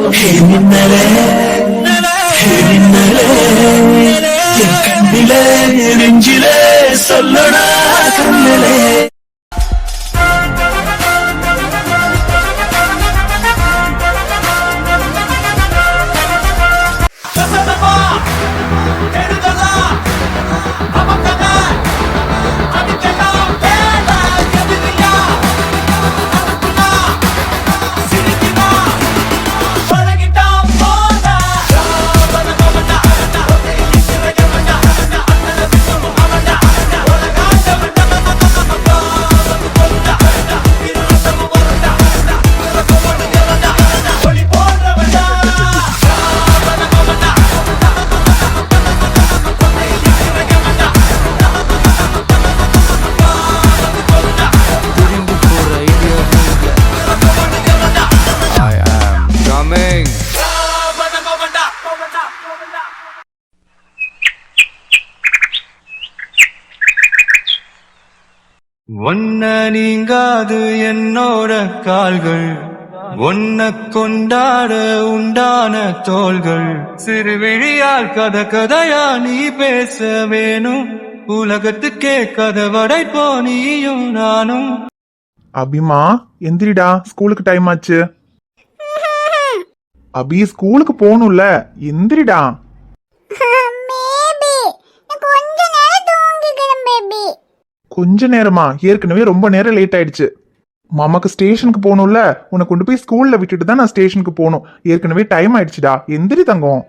மின்னலே மின்னலே என் கண்ணிலே நெஞ்சிலே சொல்லடா கண்ணிலே. ஒன்ன நீங்காது என்னோட கால்கள், ஒன்ன கொண்டாட உண்டான தோள்கள், சிறுவிழியால் கதை கதையா நீ பேச வேணும், உலகத்துக்கே கதை வடைப்போ நீயும் நானும். அபிமா எந்திரிடா, ஸ்கூலுக்கு டைம் ஆச்சு. அபி ஸ்கூலுக்கு போகணும்ல, எந்திரிடா. கொஞ்ச நேரமா? ஏற்கனவே ரொம்ப நேரம் லேட் ஆயிடுச்சு. மாமாக்கு ஸ்டேஷனுக்கு போகணும்ல, உன்னை கொண்டு போய் ஸ்கூல்ல விட்டுட்டு தான் நான் ஸ்டேஷனுக்கு போகணும். ஏற்கனவே டைம் ஆயிடுச்சுடா, எந்திரி தங்கம்.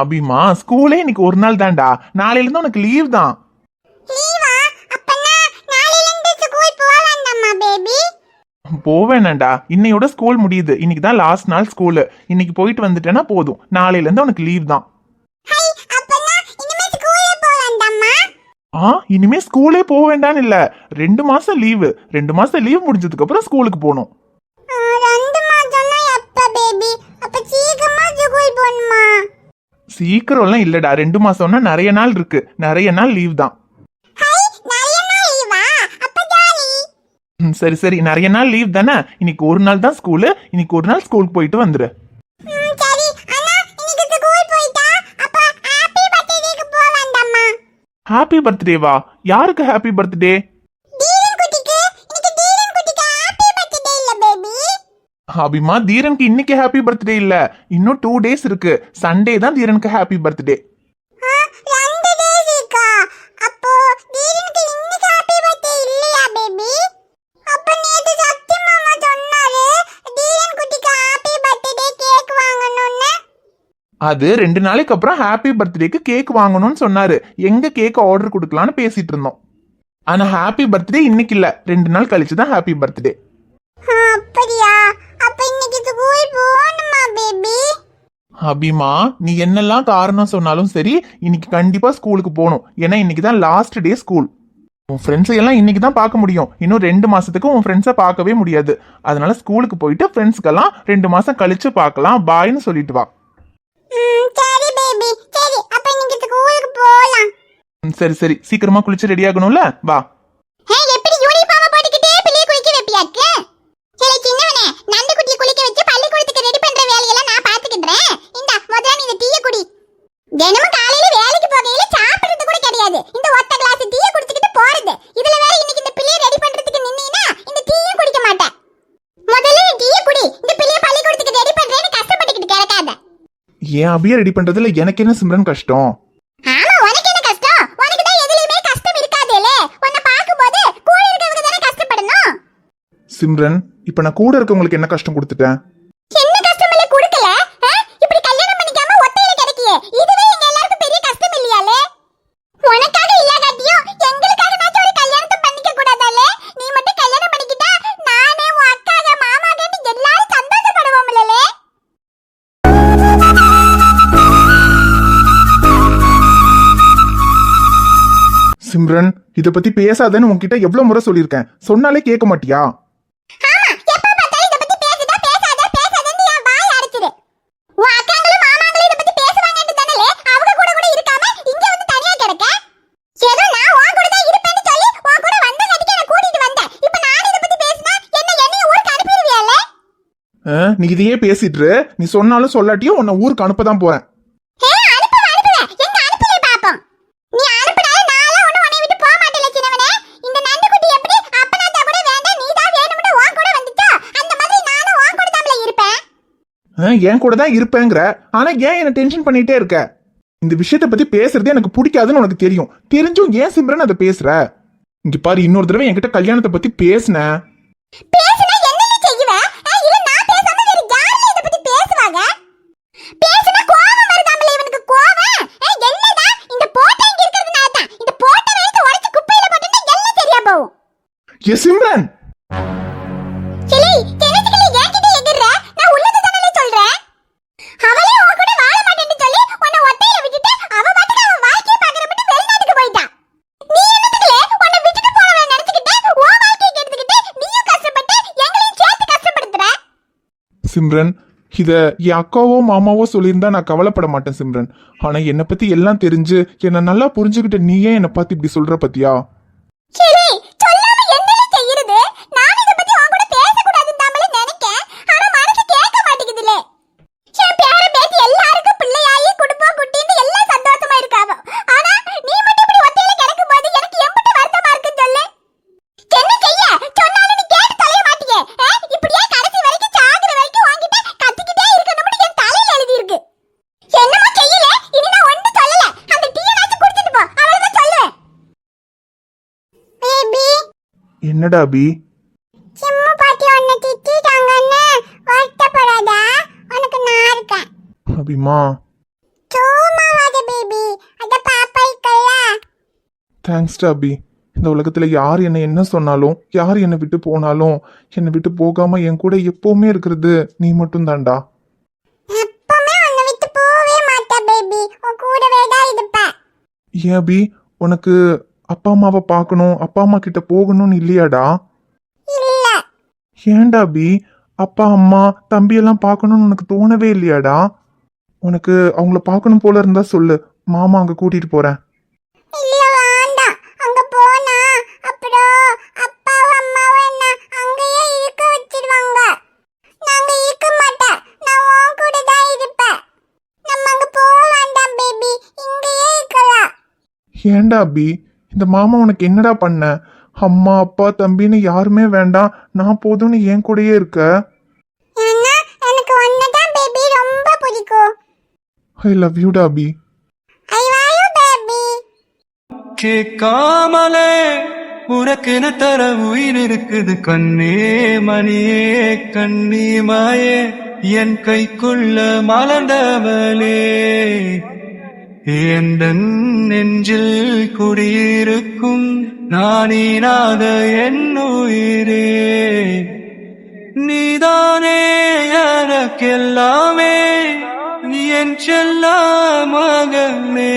அபிமா ஸ்கூலே இன்னைக்கு ஒரு நாள் தான்டா, நாளையில இருந்து உனக்கு லீவ் தான். போவேணாண்டா, இன்னையோட ஸ்கூல் முடியுது. இன்னைக்கு தான் லாஸ்ட் நாள் ஸ்கூலு. இன்னைக்கு போயிட்டு வந்துட்டேன்னா போதும், நாளையில இருந்து உனக்கு லீவ் தான். இனிமே ஸ்கூலே போக வேண்டான்னு இல்ல, 2 மாசம் லீவு. 2 மாசம் லீவ் முடிஞ்சதுக்கு அப்புறம் ஸ்கூலுக்கு போகணும். சீக்கிரம்லாம் இல்லடா, 2 மாசம்னா நிறைய நாள் இருக்கு, நிறைய நாள் லீவ் தான். சரி சரி, நிறைய நாள் லீவ் தானே, இன்னைக்கு ஒரு நாள் தான் ஸ்கூலு. இன்னைக்கு ஒரு நாள் ஸ்கூலுக்கு போயிட்டு வந்துரு. ஹாப்பி பர்த்டேவா? யாருக்கு ஹாப்பி பர்த்டே? அபிமா தீரனுக்கு இன்னைக்கு ஹாப்பி பர்த்டே இல்ல, இன்னும் 2 days இருக்கு. சண்டே தான் தீரனுக்கு ஹாப்பி பர்த்டே. அது 2 நாளைக்கு அப்புறம் ஹாப்பி பர்த்டேக்கு கேக் வாங்கணும்னு சொன்னாரு. எங்க கேக் ஆர்டர் கொடுக்கலான்னு பேசிட்டு இருந்தோம். ஆனா ஹாப்பி பர்த்டே இன்னைக்கு இல்ல, 2 நாள் கழிச்சு தான் ஹாப்பி பர்த்டே. அபிமா நீ என்னெல்லாம் காரணம் சொன்னாலும் சரி, இன்னைக்கு கண்டிப்பா ஸ்கூலுக்கு போகணும். ஏன்னா இன்னைக்கு தான் லாஸ்ட் டே ஸ்கூல். உன் ஃப்ரெண்ட்ஸை எல்லாம் இன்னைக்கு தான் பார்க்க முடியும். இன்னும் 2 மாசத்துக்கு உன் ஃப்ரெண்ட்ஸை பார்க்கவே முடியாது. அதனால ஸ்கூலுக்கு போயிட்டு ஃப்ரெண்ட்ஸ்க்கெல்லாம் 2 மாசம் கழிச்சு பார்க்கலாம், பாய்னு சொல்லிட்டு வா. சரி சரி, சீக்கிரமா குளிச்சு ரெடி ஆகணும்ல, வா. தினமும் காலையில வேலைக்கு போகையில சாப்பிடுறது கூட கிடையாது. இந்த ஒத்த கிளாஸ் டீ குடிச்சிட்டு போறது. இதுல வேற இன்னைக்கு இந்த பிள்ளைய ரெடி பண்றதுக்கு நின்னீனா இந்த டீயும் குடிக்க மாட்டேன். முதல்ல டீ குடி, இந்த பிள்ளைய பள்ளிக்கூடத்துக்கு ரெடி பண்றேன்னு கஷ்டப்பட்டுக்கிட்டு கிடக்காத. ஏன் அபியா ரெடி பண்றதுல எனக்கு என்ன சிம்ரன் கஷ்டம்? ஆமா, உனக்கு என்ன கஷ்டம்? உனக்கு தான் எதுலயுமே கஷ்டம் இருக்காதேலே. உன்னை பாக்கும்போது கூட இருக்கவங்க தானே கஷ்டப்படணும். சிம்ரன், இப்ப நான் கூட இருக்கவங்களுக்கு என்ன கஷ்டம் கொடுத்துட்டேன்? என்ன கஷ்டம் இல்ல கொடுக்கல? இப்படி கல்யாணம் பண்ணிக்காம ஒத்தையில கிடைக்கியே, இதுவே எங்க எல்லாருக்கும் பெரிய கஷ்டம் இல்லையாலே? உனக்காக இல்லாட்டியும் எங்களுக்காக நாச்சும் ஒரு கல்யாணத்தை பண்ணிக்க கூடாதாலே? நீ மட்டும் கல்யாணம் பண்ணிக்கிட்டா நானே உன் அக்காக மாமாகன்னு எல்லாரும் சந்தோஷப்படுவோம்லலே. சிம்ரன், இத பத்தி பேசாதேன்னு உன்கிட்ட எவ்வளவு முறை சொல்லியிருக்கேன், சொன்னாலே கேட்க மாட்டியா? நீ இதையே பேசிட்டு இரு. நீ சொன்னாலும் சொல்லாட்டியும் உன்னை ஊருக்கு அனுப்பதான் போறேன். எங்க அனுப்பல பாப்போம். நீ அனுப்புனால நாளா ஒண்ணு உன்னை விட்டு போக மாட்டேல சின்னவனே. இந்த நண்டுக்குட்டி எப்படி அப்பனாத்தா கூட வேண்டாம் நீ தான் வேணும்னு உன் கூட வந்துட்டோ அந்த மாதிரி நானும் உன் கூட தான் இருப்பேன். என் கூட தான் இருப்பேங்கிற, ஆனா ஏன் என்ன டென்ஷன் பண்ணிட்டே இருக்க? இந்த விஷயத்த பத்தி பேசுறதே எனக்கு பிடிக்காதுன்னு உனக்கு தெரியும். தெரிஞ்சும் ஏன் சிம்ரன் அதை பேசுற? இங்க பாரு, இன்னொரு தடவை என்கிட்ட கல்யாணத்தை பத்தி பேசுன பேசுனா என்னன்னு செய்வ? இல்ல நான் பேசாம வேற யாரு இத பத்தி பேசுவாங்க? பேசுனா கோவம் வருதாம்ல இவனுக்கு கோவம். என்னடா இந்த போட்டோ இங்க இருக்குறதுனால தான். இந்த போட்டோ எடுத்து உடைச்சு குப்பையில போட்டுட்டா எல்லாம் சரியா போகும். ஏ சிம்ரன், கிளி தெரிஞ்சுக்கல ஏன்கிட்ட எகிற? நான் உள்ளத தானே சொல்றேன். அவளே உன் கூட வாழ மாட்டேன்னு சொல்லி உன்னை ஒத்தையில விட்டுட்டு அவ பாட்டுக்கு அவ வாழ்க்கைய பாக்குறப்பட்டு வெளிநாட்டுக்கு போயிட்டா. நீ என்னத்துக்குல உன்னை விட்டுட்டு போறவள நினைச்சிட்டு உன் வாழ்க்கைய கெடுத்துக்கிட்டு நீயும் கஷ்டப்பட்டு எங்களையும் சேர்த்து கஷ்டப்படுத்துற. சிம்ரன், இத என் அக்காவோ மாமாவோ சொல்லியிருந்தா நான் கவலைப்பட மாட்டேன் சிம்ரன். ஆனா என்னை பத்தி எல்லாம் தெரிஞ்சு என்ன நல்லா புரிஞ்சுக்கிட்ட நீயே என்னை பார்த்து இப்படி சொல்ற பத்தியா? சரி சொல்லாம என்னல செய்யிறது? நான் இத பத்தி உன் கூட பேச கூடாதுன்னு தாமல நினைக்கேன். ஆனா மனசு கேட்க மாட்டேங்குதுல. என் பேர பேத்தி எல்லாருக்கும் பிள்ளையாயி குடும்பம் குட்டின்னு எல்லாம் சந்தோஷமா இருக்காவோ. ஆனா நீ மட்டும் இப்படி ஒத்தையில கிடக்கும் போது எனக்கு எம்பட்டு வருத்தமா இருக்குன்னு சொல்லு. என்ன செய்ய சொன்னாலும் நீ கேட்டு தொலைய மாட்டியே. இப்படியே கடைசி வரைக்கும் சாகுற வரைக்கும் உன்கிட்ட கத்திக்கிட்டே இருக்கணும்னு என் தலையில எழுதி இருக்கு. என்னமோ செய்யல, இனி நான் ஒண்ணும் சொல்லல. அந்த டீயனாச்சும் குடிச்சிட்டு போ, அவ்வளவுதான் சொல்லுவேன். பேபி என்னடா அபி? சிம்மு பாட்டி உன்னை திட்டிட்டாங்கன்னு வருத்தப்படாதா? உனக்கு நான் இருக்கேன். அபிமா, சோமாவாத பேபி, அத பாப்பா இருக்கல. தேங்க்ஸ்டா அபி. இந்த உலகத்துல யார் என்ன சொன்னாலும், யார் என்னை விட்டு போனாலும், என்னை விட்டு போகாம என் கூட எப்பவுமே இருக்கிறது நீ மட்டும் தான்டா. எப்பவுமே உன்னை விட்டு போவே மாட்டா பேபி, உன் கூடவே தான் இருப்பேன். ஏன் அபி, உனக்கு அப்பா அம்மாவை பார்க்கணும், அப்பா அம்மா கிட்ட போகணும்னு இல்லையாடா? இல்ல ஏன்டா அபி, அப்பா அம்மா தம்பி எல்லாம் பார்க்கணும்னு உனக்கு தோணவே இல்லையாடா? உனக்கு அவங்கள பார்க்கணும் போல இருந்தா சொல்லு, மாமா அங்க கூட்டிட்டு போறேன். இல்ல வேண்டாம். அங்க போனா அப்புறம் அப்பாவும் அம்மாவும் என்ன அங்கேயே இருக்க வச்சிடுவாங்க. நாங்க இருக்க மாட்டேன். நான் உன் கூட தான் இருப்பேன். நம்ம அங்க போக வேண்டாம் பேபி, இங்கேயே இருக்கலாம். ஏன்டா அபி, இந்த மாமா உனக்கு என்னடா பண்ண? அம்மா அப்பா தம்பின்னு யாருமே வேண்டாம், நான் போதும்னு என் கூடயே இருக்க. ஏன்னா எனக்கு ஒன்னதான் பேபி ரொம்ப பிடிக்கும். ஐ லவ் யூடா Abhi. I love you baby. கேட்காமலே உனக்கென தர உயிர் இருக்குது கண்ணே மணியே கண்ணிமாயே என் கைக்குள்ள மலர்ந்தவளே எந்த நெஞ்சில் குடியிருக்கும் நானீனாத என் உயிரே நீதானே எனக்கெல்லாமே நீ என் செல்ல மகனே.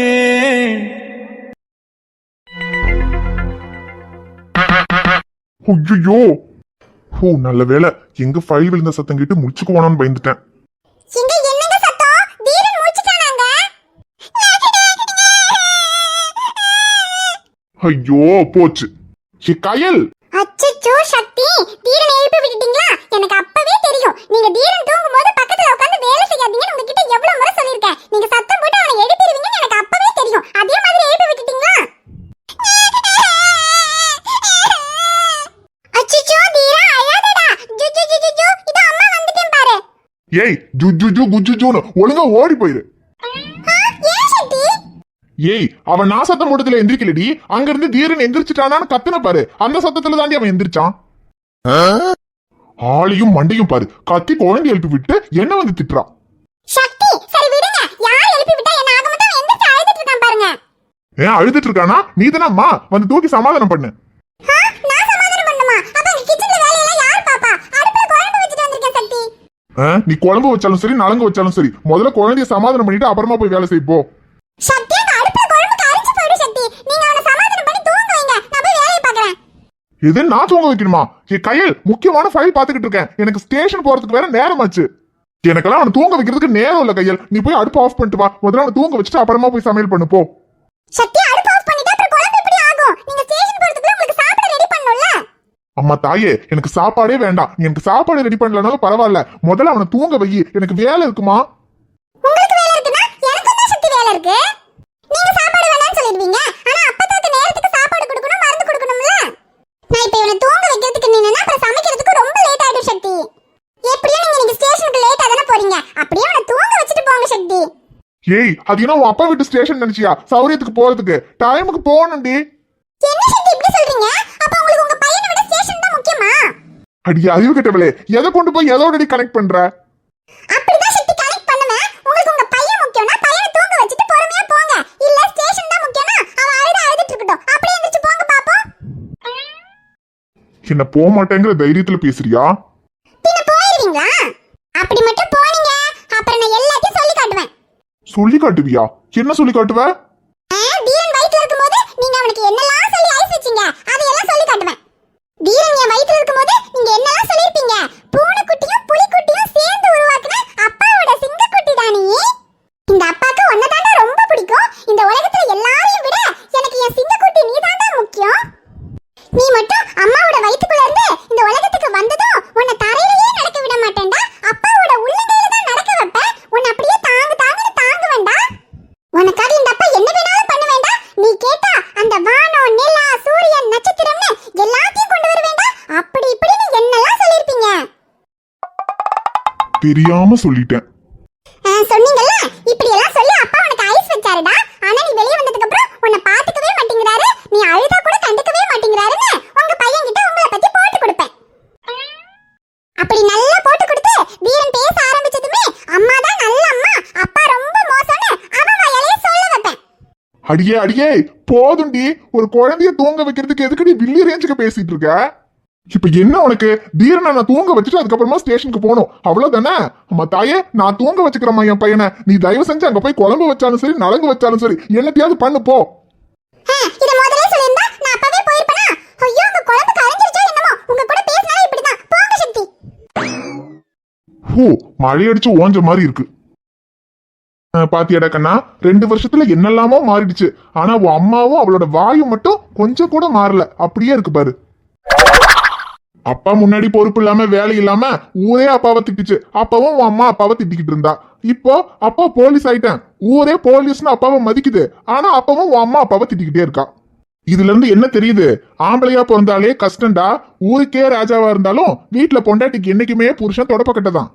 ஐயோ, ஓ நல்ல வேலை, எங்க ஃபைல் விழுந்த சத்தம் கேட்டு முடிச்சுக்குவானு பயந்துட்டேன். இங்க என்னங்க சத்தம்? தீரன் முடிச்சிட்டானாங்க. ஐயோ போச்சு. ஏ கயல், அச்சச்சோ சக்தி, தீரன் எழுப்பி விட்டுட்டீங்களா? எனக்கு அப்பவே தெரியும் நீங்க தீரன் தூங்கும்போது பக்கத்துல உட்கார்ந்து வேலை செய்யாதீங்கன்னு உங்ககிட்ட எவ்வளவு முறை சொல்லிருக்கேன். நீங்க சத்தம் போட்டு அவனை எழுப்பிடுவீங்கன்னு எனக்கு அப்பவே தெரியும். அதே மாதிரி எழுப்பி விட்டுட்டீங்களா? அச்சச்சோ தீரா அழாதடா. ஜு ஜு ஜு ஜு ஜு, இதோ அம்மா வந்துட்டேன் பாரு. ஏய் ஜுஜுஜு குஜுஜுன்னு ஒழுங்கா ஓடி போயிரு. ஏன் சக்தி? ஏய், அவன் நான் சத்தம் போட்டதுல எந்திரிக்கலடி, அங்க இருந்து தீரன் எந்திரிச்சிட்டானான்னு கத்துன பாரு, அந்த சத்தத்துல தாண்டி அவன் எந்திரிச்சான். ஆளையும் மண்டையும் பாரு, கத்தி குழந்தை எழுப்பி விட்டு என்ன வந்து திட்டுறான். சக்தி சரி விடுங்க. யார் எழுப்பி விட்டா என்ன ஆக மட்டும் எந்திரிச்சு அழுதுட்டு இருக்கான் பாருங்க. ஏன் அழுதுட்டு இருக்கானா? நீ தானம்மா வந்து தூக்கி சமாதானம் பண்ணு. நான் சமாதானம் பண்ணுமா? அப்ப இந்த கிச்சன்ல வேலையெல்லாம் யார் பாப்பா? அடுப்புல குழம்பு வச்சிட்டு வந்திருக்கேன் சக்தி. நீ குழம்பு வச்சாலும் சரி, நலங்கு வச்சாலும் சரி, முதல்ல குழந்தைய சமாதானம் பண்ணிட்டு அப்புறமா போய் வேலை செய்ப்போ. சக்தி அந்த அடுப்புல குழம்பு கரிஞ்சு போயிடும் சக்தி. நீங்க அவனை சமாதானம் பண்ணி தூங்க வைங்க. நான் போய் வேலையை பார்க்கறேன். இது நான் தூங்க வைக்கணுமா? ஏ கையல், முக்கியமான ஃபைல் பாத்துக்கிட்டு இருக்கேன், எனக்கு ஸ்டேஷன் போறதுக்கு வேற நேரம் ஆச்சு. எனக்கெல்லாம் அவனை தூங்க வைக்கிறதுக்கு நேரம் இல்ல கையல். நீ போய் அடுப்பு ஆஃப் பண்ணிட்டு வா, முதல்ல அவனை தூங்க வச்சுட்டு அப்புறமா போய் சமையல் பண்ணு போ. சக்தி அடுப்பு ஆஃப் பண்ணிட்டா அப்புறம் குழம்பு எப்படி ஆகும்? நீங்க ஸ்டேஷன் போறதுக்குள்ள உங்களுக்கு சாப்பிட ரெடி பண்ணனும்ல. அம்மா தாயே, எனக்கு சாப்பாடே வேண்டாம். நீ எனக்கு சாப்பாடு ரெடி பண்ணலனாலும் பரவாயில்ல, முதல்ல அவனை தூங்க வை. எனக்கு வேலை இருக்குமா? உங்களுக்கு வேலை இருக்குன்னா எனக்கும் தான் சக்தி வேலை இருக்கு. நீங்க சாப்பாடு வேணாம்னு சொல்லிடுவீங்க, ஆனா அப்பதாக்கு நேரத்துக்கு சாப்பாடு கொடுக்கணும், மருந்து கொடுக்கணும்ல. நான் இப்ப இவனை தூங்க வைக்கிறதுக்கு நின்னா அப்புறம் சமைக்கிறதுக்கு ரொம்ப லேட் ஆயிடும் சக்தி. எப்படியும் நீங்க ஸ்டேஷனுக்கு லேட்டா தானே போறீங்க, அப்படியே அவனை தூங்க வச்சுட்டு போங்க சக்தி. ஏய், அது என்ன உன் அப்பா வீட்டு ஸ்டேஷன் நினைச்சியா? சௌரியத்துக்கு போறதுக்கு டைமுக்கு போகணும்டி. என்ன சக்தி இப்படி சொல்றீங்க? அப்ப உங்களுக்கு உங்க பையனை விட ஸ்டேஷன் தான் முக்கியமா? அடி அறிவு கெட்டவளே, எதை கொண்டு போய் எதோடடி கனெக்ட் பண்ற? அப்படிதான் சக்தி கனெக்ட் பண்ணுவேன். உங்களுக்கு உங்க பையன் முக்கியம்னா பையனை தூங்க வச்சுட்டு பொறுமையா போங்க. இல்ல ஸ்டேஷன் தான் முக்கியம்னா அவ அழுதுட்டு இருக்கட்டும், அப்படியே எந்திரச்சு போங்க பாப்போம். என்ன போக மாட்டேங்கிற தைரியத்துல பேசுறியா? பின்ன போயிருவீங்களா? அப்படி மட்டும் போனீங்க அப்புறம் நான் எல்லாத்தையும் சொல்லி காட்டுவேன். சொல்லி காட்டுவியா? என்ன சொல்லி காட்டுவ? தீரன் வயித்துல இருக்கும்போது நீங்க அவனுக்கு என்னெல்லாம் சொல்லி ஐஸ் வச்சீங்க அதையெல்லாம் சொல்லி காட்டுவேன். தீரன் என் வயித்துல இருக்கும்போது நீங்க என்னெல்லாம் சொல்லிருப்பீங்க. பூனைக்குட்டியும் புலிக்குட்டியும் சேர்ந்து உருவாக்குன அப்பாவோட சிங்கக்குட்டி தானே. இந்த அப்பாக்கு உன்னதாண்டா ரொம்ப பிடிக்கும். இந்த உலகத்துல எல்லாரையும் விட எனக்கு என் சிங்கக்குட்டி நீதாண்டா முக்கியம். நீ மட்டும் அம்மாவோட வயித்துக்குள்ள இருந்து இந்த உலகத்துக்கு வந்ததும் உன்னை தரையிலேயே நடக்க விட மாட்டேன்டா. அப்பாவோட உள்ளங்கையில தான் நடக்க வைப்பேன். உன்னை அப்படியே தாங்குன்னு தாங்குவேன்டா. உனக்காக இந்த அப்பா என்ன வேணாலும் பண்ணுவேன்டா. நீ கேட்டா அந்த வானம், நிலா, சூரியன், நட்சத்திரம்னு எல்லாத்தையும் கொண்டு வருவேன்டா. அப்படி இப்படின்னு என்னெல்லாம் சொல்லிருப்பீங்க. தெரியாம சொல்லிட்டேன். சொன்னீங்கல்ல, இப்படி எல்லாம் சொல்லி அப்பா உனக்கு ஐஸ் வச்சாருடா. ஆனா நீ வெளிய வந்ததுக்கு அப்புறம் உன்னை பாத்துக்கவே மாட்டேங்கிறாரு. நீ அழுதா கூட கண்டுக்கவே மாட்டேங்கிறாருன்னு உங்க பையன் கிட்ட உங்களை பத்தி போட்டு கொடுப்பேன். அப்படி நல்லா போட்டு கொடுத்து வீரன் பேச ஆரம்பிச்சதுமே அம்மா தான் நல்ல அம்மா, அப்பா ரொம்ப மோசம்னு அவன் வாயாலே சொல்ல வைப்பேன். அடியே அடியே, போதுண்டி. ஒரு குழந்தைய தூங்க வைக்கிறதுக்கு எதுக்கடி வில்லி ரேஞ்சுக்கு பேசிட்டு இருக்க? இப்ப என்ன உனக்கு? தீரனை நான் தூங்க வச்சுட்டு அதுக்கப்புறமா ஸ்டேஷனுக்கு போகணும், அவ்வளவுதானே? அம்மா தாயே, நான் தூங்க வச்சுக்கிறேம்மா என் பையனை. நீ தயவு செஞ்சு அங்க போய் குழம்பு வச்சாலும் சரி, நலங்கு வச்சாலும் சரி, என்னத்தையாவது பண்ணு போ. இத முதல்ல சொல்லிருந்தா நான் அப்பவே போயிருப்பேனா? ஐயோ, உங்க குழம்பு கரைஞ்சிருச்சா என்னமோ. உங்க கூட பேசினாலே இப்படிதான். போங்க சக்தி. ஹூ, மழை அடிச்சு ஓஞ்ச மாதிரி இருக்கு. பாத்தியாடா கண்ணா, 2 வருஷத்துல என்னெல்லாமோ மாறிடுச்சு. ஆனா உன் அம்மாவும் அவளோட வாயும் மட்டும் கொஞ்சம் கூட மாறல, அப்படியே இருக்கு பாரு. அப்பா முன்னாடி பொறுப்பு இல்லாம வேலை இல்லாம ஊரே அப்பாவை திட்டுச்சு. அப்பவும் உன் அம்மா அப்பாவை திட்டிக்கிட்டு இருந்தா. இப்போ அப்பா போலீஸ் ஆயிட்டேன், ஊரே போலீஸ்னு அப்பாவை மதிக்குது. ஆனா அப்பவும் உன் அம்மா அப்பாவை திட்டிக்கிட்டே இருக்கா. இதுல இருந்து என்ன தெரியுது? ஆம்பளையா பிறந்தாலே கஷ்டம்டா. ஊருக்கே ராஜாவா இருந்தாலும் வீட்டுல பொண்டாட்டிக்கு என்னைக்குமே புருஷன் தொடப்பக்கட்டதான்.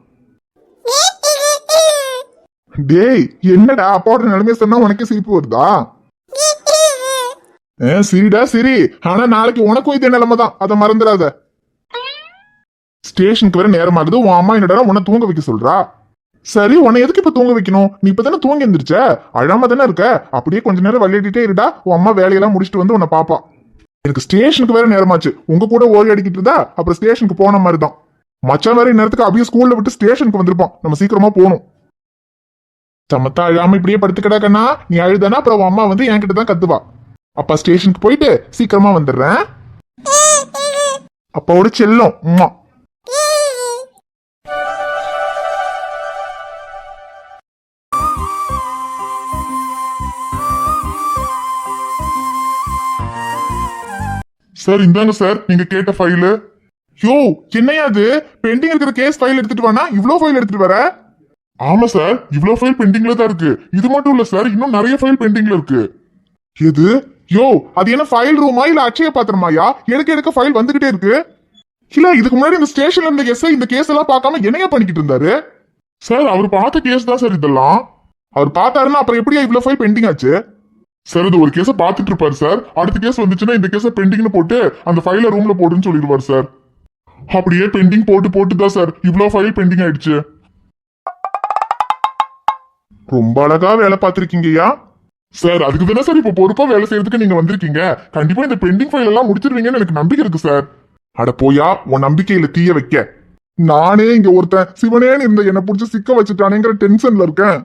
டேய், என்னடா அப்பாவோட நிலைமைய சொன்னா உனக்கு சிரிப்பு வருதா? சிரிடா சிரி. ஆனா நாளைக்கு உனக்கும் இதே நிலைமை தான், அதை மறந்துடாத. ஸ்டேஷனுக்கு வேற நேரம் ஆகுது. உன் அம்மா என்னடா உன்னை தூங்க வைக்க சொல்றா. சரி, உன்னை எதுக்கு இப்ப தூங்க வைக்கணும்? நீ இப்பதானே தூங்கி எந்திரிச்ச, அழாம தானே இருக்க. அப்படியே கொஞ்ச நேரம் விளையாடிட்டே இருடா. உன் அம்மா வேலையெல்லாம் முடிச்சுட்டு வந்து உன்னை பாப்பா. எனக்கு ஸ்டேஷனுக்கு வேற நேரமாச்சு. உங்க கூட ஓடி அடிக்கிட்டு இருந்தா அப்புறம் ஸ்டேஷனுக்கு போன மாதிரி தான். மச்சான் வேற நேரத்துக்கு அப்படியே ஸ்கூல்ல விட்டு ஸ்டேஷனுக்கு வந்திருப்பான். நம்ம சீக்கிரமா போகணும். சமத்தா அழாம இப்படியே படுத்துக்கடா கண்ணா. நீ அழுதானா அப்புறம் உன் அம்மா வந்து என்கிட்ட தான் கத்துவா. அப்பா ஸ்டேஷனுக்கு போயிட்டு சீக்கிரமா வந்துடுறேன். அப்பாவோட செல்லம். சார், இந்தாங்க சார் நீங்க கேட்ட ஃபைலு. யோ, என்னையா அது? பெண்டிங் இருக்கிற கேஸ் ஃபைல் எடுத்துட்டு வானா இவ்ளோ ஃபைல் எடுத்துட்டு வர? ஆமா சார், இவ்ளோ ஃபைல் பெண்டிங்ல தான் இருக்கு. இது மட்டும் இல்ல சார், இன்னும் நிறைய ஃபைல் பெண்டிங்ல இருக்கு. எது? யோ, அது என்ன ஃபைல் ரூமா இல்ல அட்சய பாத்திரமாயா? எடுக்க ஃபைல் வந்துகிட்டே இருக்கு. இல்ல, இதுக்கு முன்னாடி இந்த ஸ்டேஷன்ல இருந்த எஸ்ஐ இந்த கேஸ் எல்லாம் பார்க்காம என்னையா பண்ணிக்கிட்டு இருந்தாரு? சார், அவர் பார்த்த கேஸ் தான் சார் இதெல்லாம். அவர் பார்த்தாருன்னா அப்புறம் எப்படியா இவ்ளோ ஃபைல் பெண்டிங் ஆச்சு? சார், இது ஒரு கேஸை பார்த்துட்டு இருப்பாரு சார். அடுத்த கேஸ் வந்துச்சுன்னா இந்த கேஸை பெண்டிங்னு போட்டு அந்த ஃபைலை ரூம்ல போடுன்னு சொல்லிடுவார் சார். அப்படியே பெண்டிங் போட்டு தான் சார் இவ்வளோ ஃபைல் பெண்டிங் ஆயிடுச்சு. ரொம்ப அழகா வேலை பார்த்திருக்கீங்கய்யா. சார், அதுக்கு தானே சார் இப்போ பொறுப்பா வேலை செய்யறதுக்கு நீங்க வந்திருக்கீங்க. கண்டிப்பா இந்த பெண்டிங் ஃபைல் எல்லாம் முடிச்சிருவீங்கன்னு எனக்கு நம்பிக்கை இருக்கு சார். அட போயா, உன் நம்பிக்கையில தீய வைக்க. நானே இங்க ஒருத்தன் சிவனேன்னு இருந்த என்ன புடிச்சு சிக்க வச்சுட்டானேங்கிற டென்ஷன்ல இருக்கேன்.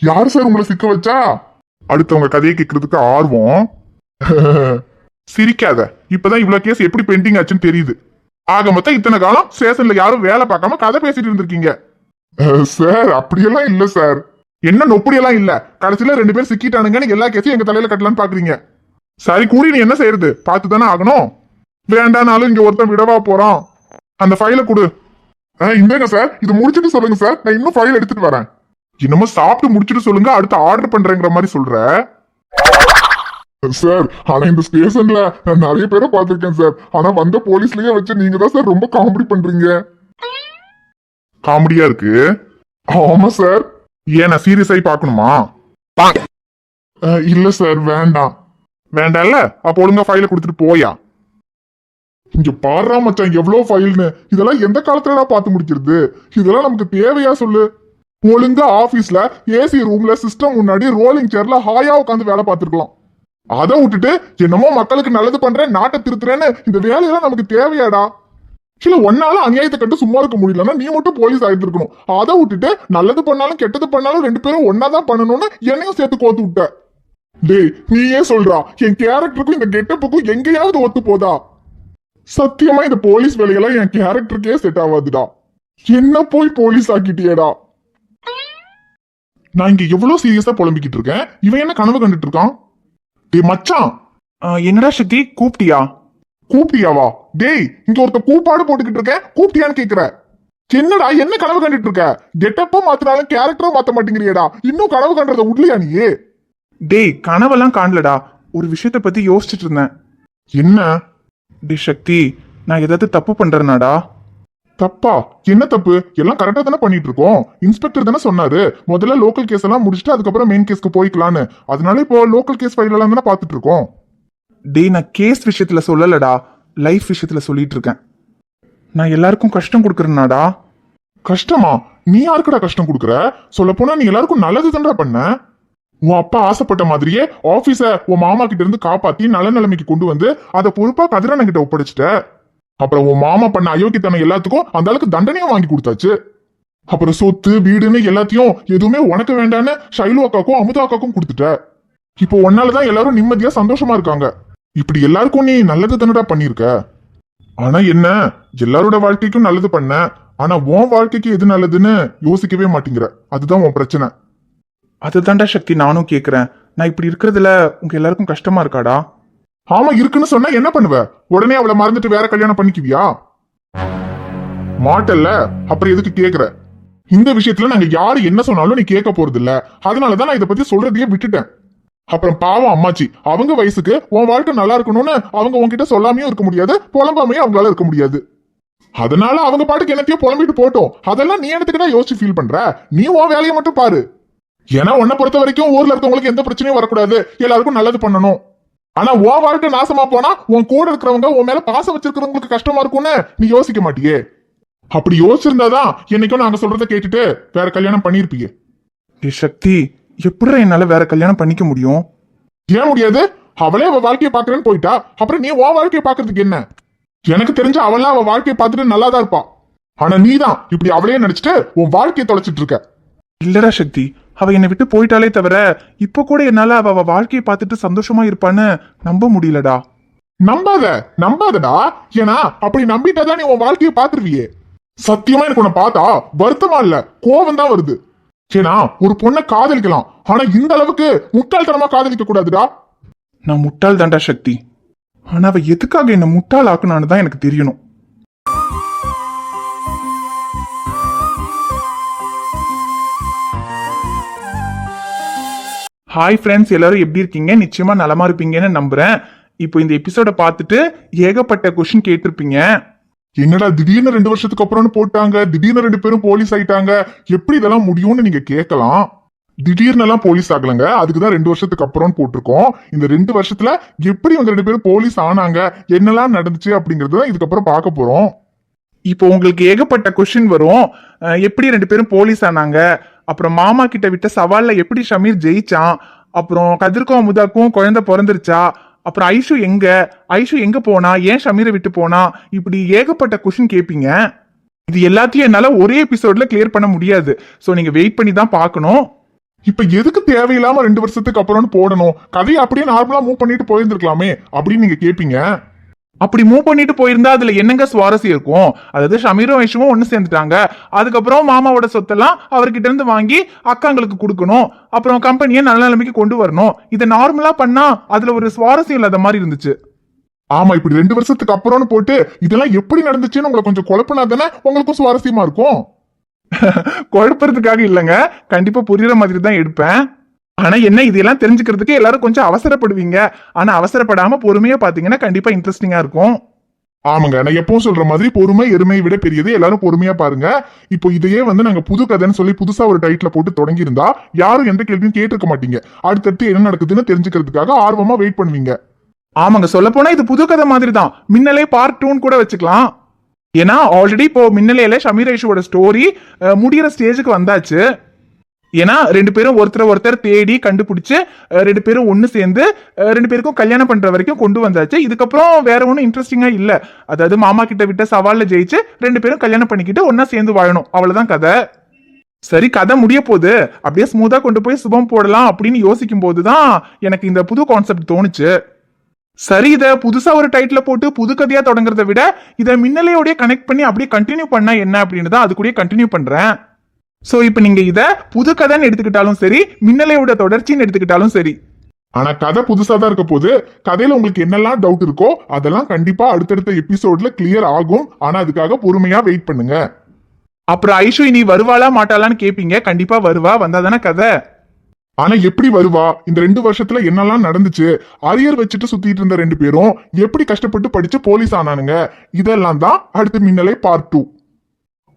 யாரு சார் உங்களை சிக்க வச்சா? அடுத்தவங்க கதையை கேட்கறதுக்கு ஆர்வம். சிரிக்காத. இப்பதான் இவ்வளவு கேஸ் எப்படி பெண்டிங் ஆச்சுன்னு தெரியுது. ஆக மொத்தம் இத்தனை காலம் ஸ்டேஷன்ல யாரும் வேலை பார்க்காம கதை பேசிட்டு இருந்திருக்கீங்க. சார், அப்படியெல்லாம் இல்ல சார். என்ன நொப்படியெல்லாம் இல்ல. கடைசியில 2 பேர் சிக்கிட்டானுங்கன்னு எல்லா கேஸையும் எங்க தலையில கட்டலான்னு பாக்குறீங்க. சரி, கூடி நீ என்ன செய்யறது? பார்த்து தானே ஆகணும். வேண்டானாலும் இங்க ஒருத்தன் விடவா போறான். அந்த ஃபைலை கொடு. இந்தங்க சார், இது முடிச்சிட்டு சொல்லுங்க சார், நான் இன்னும் ஃபைல் எடுத்துட்டு வரேன். இன்னமோ சாப்பிட்டு முடிச்சிட்டு சொல்லுங்க, அடுத்து ஆர்டர் பண்றேங்கிற மாதிரி சொல்ற சார். ஆனா இந்த ஸ்டேஷன்ல நான் நிறைய பேரை பார்த்திருக்கேன் சார். ஆனா வந்த போலீஸ்லயே வச்சு நீங்க தான் சார் ரொம்ப காமெடி பண்றீங்க. காமெடியா இருக்கு? ஆமா சார். ஏன் நான் சீரியஸாയി பார்க்கணுமா? இல்ல சார், வேண்டாம். வேண்டாம்ல, அப்ப ஒழுங்கா ஃபைலை கொடுத்துட்டு போயா. இங்க பாடுறா மச்சான், எவ்வளவு ஃபைல்னு. இதெல்லாம் எந்த காலத்துல பார்த்து முடிக்கிறது? இதெல்லாம் நமக்கு தேவையா சொல்லு? ஒழுங்கா ஆபீஸ்ல ஏசி ரூம்ல சிஸ்டம் முன்னாடி ரோலிங் சேர்ல ஹாயா உட்காந்து வேலை பார்த்திருக்கலாம். அதை விட்டுட்டு என்னமோ மக்களுக்கு நல்லது பண்றேன், நாட்டை திருத்துறேன்னு இந்த வேலையெல்லாம் நமக்கு தேவையாடா? இல்ல ஒன்னால அநியாயத்தை கட்டு சும்மா இருக்க முடியலன்னா நீ மட்டும் போலீஸ் ஆயிட்டு இருக்கணும். அதை விட்டுட்டு நல்லது பண்ணாலும் கெட்டது பண்ணாலும் ரெண்டு பேரும் ஒன்னாதான் பண்ணணும்னு என்னையும் சேர்த்து கோத்து விட்ட. டேய், நீயே சொல்றா, என் கேரக்டருக்கும் இந்த கெட்டப்புக்கும் எங்கேயாவது ஒத்து போதா? சத்தியமா இந்த போலீஸ் வேலையெல்லாம் என் கேரக்டருக்கே செட் ஆகாதுடா. என்ன போய் போலீஸ் ஆக்கிட்டியேடா. நான் இங்க எவ்வளவு சீரியஸா புலம்பிக்கிட்டு இருக்கேன், இவன் என்ன கனவு கண்டுட்டு இருக்கான்? டேய் மச்சான். என்னடா சக்தி, கூப்பிட்டியா? கூப்பிட்டியாவா? டேய், இங்க ஒருத்த கூப்பாடு போட்டுக்கிட்டு இருக்கேன், கூப்பிட்டியான்னு கேக்குற. என்னடா என்ன கனவு கண்டுட்டு இருக்க? கெட்டப்பா மாத்தினாலும் கேரக்டரும் மாத்த மாட்டேங்கிறியடா. இன்னும் கனவு கண்டத உட்லையா நீ? டேய், கனவெல்லாம் காணலடா, ஒரு விஷயத்த பத்தி யோசிச்சுட்டு இருந்தேன். என்ன? டே சக்தி, நான் ஏதாவது தப்பு பண்றேனாடா? தப்பா? என்ன தப்பு? எல்லாம் கரெக்டா தானே பண்ணிட்டு இருக்கோம். இன்ஸ்பெக்டர் தானே சொன்னாரு முதல்ல லோக்கல் கேஸ் எல்லாம் முடிச்சுட்டு அதுக்கப்புறம் மெயின் கேஸ்க்கு போய்க்கலான்னு. அதனால இப்போ லோக்கல் கேஸ் ஃபைல் எல்லாம் தானே பாத்துட்டு இருக்கோம். டேய், நான் கேஸ் விஷயத்துல சொல்லலடா, லைஃப் விஷயத்துல சொல்லிட்டு இருக்கேன். நான் எல்லாருக்கும் கஷ்டம் கொடுக்கறேனாடா. கஷ்டமா? நீ யாருக்குடா கஷ்டம் கொடுக்குற? சொல்ல போனா நீ எல்லாருக்கும் நல்லது தான்டா பண்ண. உன் அப்பா ஆசைப்பட்ட மாதிரியே ஆபீஸ உன் மாமா கிட்ட இருந்து காப்பாத்தி நல்ல நிலைமைக்கு கொண்டு வந்து அதை பொறுப்பா கதிரண்ண கிட்ட ஒப்படைச்சிட்ட. அப்புறம் உன் மாமா பண்ண அயோக்கியத்தனம் எல்லாத்துக்கும் அந்த அளவுக்கு தண்டனையும் வாங்கி கொடுத்தாச்சு. அப்புறம் சொத்து வீடுன்னு எல்லாத்தையும் எதுவுமே உனக்கு வேண்டான்னு ஷைலு அக்காக்கும் அமுதா அக்காக்கும் கொடுத்துட்ட. இப்போ ஒன்னாலதான் எல்லாரும் நிம்மதியா சந்தோஷமா இருக்காங்க. இப்படி எல்லாருக்கும் நீ நல்லது தானடா பண்ணிருக்க. ஆனா என்ன, எல்லாரோட வாழ்க்கைக்கும் நல்லது பண்ண, ஆனா உன் வாழ்க்கைக்கு எது நல்லதுன்னு யோசிக்கவே மாட்டேங்கிற. அதுதான் உன் பிரச்சனை. அதுதான்டா சக்தி நானும் கேக்குறேன். நான் இப்படி இருக்கிறதுல உங்க எல்லாருக்கும் கஷ்டமா இருக்காடா? ஆமா இருக்குன்னு சொன்னா என்ன பண்ணுவ? உடனே அவளை மறந்துட்டு வேற கல்யாணம் பண்ணிக்குவியா? மாட்டல்ல, அப்புறம் எதுக்கு கேக்குற? இந்த விஷயத்துல நாங்க யாரு என்ன சொன்னாலும் நீ கேட்க போறது இல்ல. அதனாலதான் நான் இதை பத்தி சொல்றதையே விட்டுட்டேன். அப்புறம் பாவம் அம்மாச்சி, அவங்க வயசுக்கு உன் வாழ்க்கை நல்லா இருக்கணும்னு அவங்க உன்கிட்ட சொல்லாமையும் இருக்க முடியாது, புலம்பாமையும் அவங்களால இருக்க முடியாது. அதனால அவங்க பாட்டுக்கு என்னத்தையும் புலம்பிட்டு போட்டோம். அதெல்லாம் நீ என்னத்துக்குதான் யோசிச்சு ஃபீல் பண்ற? நீ உன் வேலையை மட்டும் பாரு. ஏன்னா உன்னை பொறுத்த வரைக்கும் ஊர்ல இருக்கவங்களுக்கு எந்த பிரச்சனையும் வரக்கூடாது, எல்லாருக்கும் நல்லது பண்ணணும். ஆனா உன் வாழ்க்கை நாசமா போனா உன் கூட இருக்கிறவங்க உன் மேல பாசம் வச்சிருக்கிறவங்களுக்கு கஷ்டமா இருக்கும்னு நீ யோசிக்க மாட்டியே. அப்படி யோசிச்சிருந்தாதான் என்னைக்கும் நாங்க சொல்றத கேட்டுட்டு வேற கல்யாணம் பண்ணிருப்பீங்க. டே சக்தி, எப்படி என்னால வேற கல்யாணம் பண்ணிக்க முடியும்? ஏன் முடியாது? அவளே அவ வாழ்க்கையை பாக்குறேன்னு போயிட்டா, அப்புறம் நீ உன் வாழ்க்கையை பாக்குறதுக்கு என்ன? எனக்கு தெரிஞ்ச அவளா அவ வாழ்க்கையை பார்த்துட்டு நல்லாதான் இருப்பா. ஆனா நீதான் இப்படி அவளையே நினைச்சிட்டு உன் வாழ்க்கையை தொலைச்சிட்டு இருக்க. இல்லடா சக்தி, அவ என்னை விட்டு போயிட்டாலே தவிர இப்ப கூட என்னால அவ வாழ்க்கையை பார்த்துட்டு சந்தோஷமா இருப்பான்னு நம்ப முடியலடா. நம்பாதடா. ஏன்னா அப்படி நம்பிட்டாதான் நீ உன் வாழ்க்கையை பாத்துருவியே. சத்தியமா எனக்கு உன்னை பார்த்தா வருத்தமா இல்ல, கோபம் தான் வருது. ஏன்னா ஒரு பொண்ணை காதலிக்கலாம், ஆனா இந்த அளவுக்கு முட்டாள்தனமா காதலிக்க கூடாதுடா. நான் முட்டாள் தான்டா சக்தி, ஆனா அவ எதுக்காக என்ன முட்டாள் ஆக்குனான்னு தான் எனக்கு தெரியணும். ஹாய் ஃப்ரெண்ட்ஸ், எல்லாரும் எப்படி இருக்கீங்க? நிச்சயமா நலமா இருப்பீங்கன்னு நம்புறேன். இப்போ இந்த எபிசோட பார்த்துட்டு ஏகப்பட்ட கொஸ்டின் கேட்டிருப்பீங்க. என்னடா திடீர்னு 2 வருஷத்துக்கு அப்புறம்னு போட்டாங்க, திடீர்னு 2 பேரும் போலீஸ் ஆயிட்டாங்க, எப்படி இதெல்லாம் முடியும்னு நீங்க கேட்கலாம். திடீர்னு எல்லாம் போலீஸ் ஆகலங்க, அதுக்குதான் 2 வருஷத்துக்கு அப்புறம் போட்டிருக்கோம். இந்த 2 வருஷத்துல எப்படி இவங்க 2 பேரும் போலீஸ் ஆனாங்க, என்னெல்லாம் நடந்துச்சு அப்படிங்கறத இதுக்கப்புறம் பார்க்க போறோம். இப்போ உங்களுக்கு ஏகப்பட்ட கொஸ்டின் வரும். எப்படி 2 பேரும் போலீஸ் ஆனாங்க, அப்புறம் மாமா கிட்ட விட்ட சவால்ல எப்படி ஷமீர் ஜெயிச்சான், அப்புறம் கதிர்க்கும் அமுதாக்கும் குழந்தை பிறந்துருச்சா, அப்புறம் ஐஷு எங்க போனா, ஏன் ஷமீரை விட்டு போனா, இப்படி ஏகப்பட்ட கொஸ்டின் கேட்பீங்க. இது எல்லாத்தையும் என்னால ஒரே எபிசோட்ல கிளியர் பண்ண முடியாது. சோ நீங்க வெயிட் பண்ணி தான் பார்க்கணும். இப்ப எதுக்கு தேவையில்லாம 2 வருஷத்துக்கு அப்புறம்னு போடணும்? கதையை அப்படியே நார்மலா மூவ் பண்ணிட்டு போயிருந்திருக்கலாமே அப்படின்னு நீங்க கேட்பீங்க. அப்படி மூவ் பண்ணிட்டு போயிருந்தா அதுல என்னங்க சுவாரஸ்யம் இருக்கும்? அதாவது ஷமீரும் ஐஷுவும் ஒண்ணு சேர்ந்துட்டாங்க, அதுக்கப்புறம் மாமாவோட சொத்தெல்லாம் அவர்கிட்ட இருந்து வாங்கி அக்காங்களுக்கு கொடுக்கணும், அப்புறம் கம்பெனியை நல்ல நிலைமைக்கு கொண்டு வரணும். இதை நார்மலா பண்ணா அதுல ஒரு சுவாரஸ்யம் இல்லாத மாதிரி இருந்துச்சு. ஆமா, இப்படி 2 வருஷத்துக்கு அப்புறம்னு போட்டு இதெல்லாம் எப்படி நடந்துச்சுன்னு உங்களை கொஞ்சம் குழப்பினா தானே உங்களுக்கும் சுவாரஸ்யமா இருக்கும். குழப்பறதுக்காக இல்லைங்க, கண்டிப்பா புரியுற மாதிரி தான் எடுப்பேன். ஆனா என்ன, இதெல்லாம் தெரிஞ்சுக்கிறதுக்கு எல்லாரும் கொஞ்சம் அவசரப்படுவீங்க. ஆனா அவசரப்படாம பொறுமையா பாத்தீங்கன்னா கண்டிப்பா இன்ட்ரெஸ்டிங்கா இருக்கும். ஆமாங்க, நான் எப்பவும் சொல்ற மாதிரி பொறுமை எருமையை விட பெரியது. எல்லாரும் பொறுமையா பாருங்க. இப்போ இதையே நாங்க புது கதைன்னு சொல்லி புதுசா ஒரு டைட்டில் போட்டு தொடங்கி இருந்தா யாரும் எந்த கேள்வியும் கேட்டிருக்க மாட்டீங்க. அடுத்தடுத்து என்ன நடக்குதுன்னு தெரிஞ்சுக்கிறதுக்காக ஆர்வமா வெயிட் பண்ணுவீங்க. ஆமாங்க, சொல்ல போனா இது புது கதை மாதிரி தான். மின்னலே பார்ட் 2 கூட வச்சுக்கலாம். ஏன்னா ஆல்ரெடி இப்போ மின்னலையில ஷமீர் ஐஷுவோட ஸ்டோரி முடிகிற ஸ்டேஜுக்கு வந்தாச்சு. ஏன்னா 2 பேரும் ஒருத்தர் தேடி கண்டுபிடிச்சு 2 பேரும் ஒன்னு சேர்ந்து 2 பேருக்கும் கல்யாணம் பண்ற வரைக்கும் கொண்டு வந்தாச்சு. இதுக்கப்புறம் வேற ஒன்றும் இன்ட்ரெஸ்டிங்கா இல்ல. அதாவது மாமா கிட்ட விட்ட சவால்ல ஜெயிச்சு 2 பேரும் கல்யாணம் பண்ணிக்கிட்டு ஒன்னா சேர்ந்து வாழணும், அவ்வளவுதான் கதை. சரி, கதை முடிய போகுது, அப்படியே ஸ்மூத்தா கொண்டு போய் சுபம் போடலாம் அப்படின்னு யோசிக்கும் போதுதான் எனக்கு இந்த புது கான்செப்ட் தோணுச்சு. சரி, இத புதுசா ஒரு டைட்டில் போட்டு புது கதையா தொடங்குறத விட இதை மின்னலையோடய கனெக்ட் பண்ணி அப்படியே கண்டினியூ பண்ணா என்ன அப்படின்னு தான் அது கூட கண்டினியூ பண்றேன். சோ இப்போ நீங்க இத புது கதைன்னு எடுத்துக்கிட்டாலும் சரி, மின்னலையோட தொடர்ச்சின்னு எடுத்துக்கிட்டாலும் சரி. ஆனா கதை புதுசா தான் இருக்க போது. கதையில உங்களுக்கு என்னெல்லாம் டவுட் இருக்கோ அதெல்லாம் கண்டிப்பா அடுத்தடுத்த எபிசோட்ல கிளியர் ஆகும். ஆனா அதுக்காக பொறுமையா வெயிட் பண்ணுங்க. அப்புறம் ஐஷு இனி வருவாளா மாட்டாளான்னு கேப்பீங்க. கண்டிப்பா வருவா, வந்தாதானே கதை. ஆனா எப்படி வருவா? இந்த 2 வருஷத்துல என்னெல்லாம் நடந்துச்சு? அரியர் வச்சுட்டு சுத்திட்டு இருந்த 2 பேரும் எப்படி கஷ்டப்பட்டு படிச்சு போலீஸ் ஆனானுங்க? இதெல்லாம் தான் அடுத்த மின்னலை பார்ட் 2.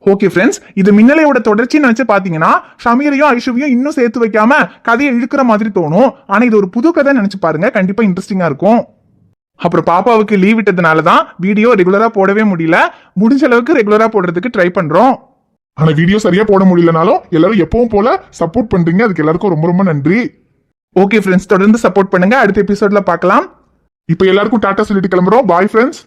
ஓகே ஃப்ரெண்ட்ஸ், இது மின்னலையோட தொடர்ச்சின்னு நினைச்சு பாத்தீங்கன்னா ஷமீரையும் ஐஷுவையும் இன்னும் சேர்த்து வைக்காம கதையை இழுக்கிற மாதிரி தோணும். ஆனா இது ஒரு புது கதை நினைச்சு பாருங்க, கண்டிப்பா இன்ட்ரெஸ்டிங்கா இருக்கும். அப்புறம் பாப்பாவுக்கு லீவ் விட்டதுனாலதான் வீடியோ ரெகுலரா போடவே முடியல. முடிஞ்ச அளவுக்கு ரெகுலரா போடுறதுக்கு ட்ரை பண்றோம். ஆனா வீடியோ சரியா போட முடியலனாலும் எல்லாரும் எப்பவும் போல சப்போர்ட் பண்றீங்க. அதுக்கு எல்லாருக்கும் ரொம்ப ரொம்ப நன்றி. ஓகே ஃப்ரெண்ட்ஸ், தொடர்ந்து சப்போர்ட் பண்ணுங்க. அடுத்த எபிசோட்ல பார்க்கலாம். இப்ப எல்லாருக்கும் டாட்டா சொல்லிட்டு கிளம்புறோம். Bye friends.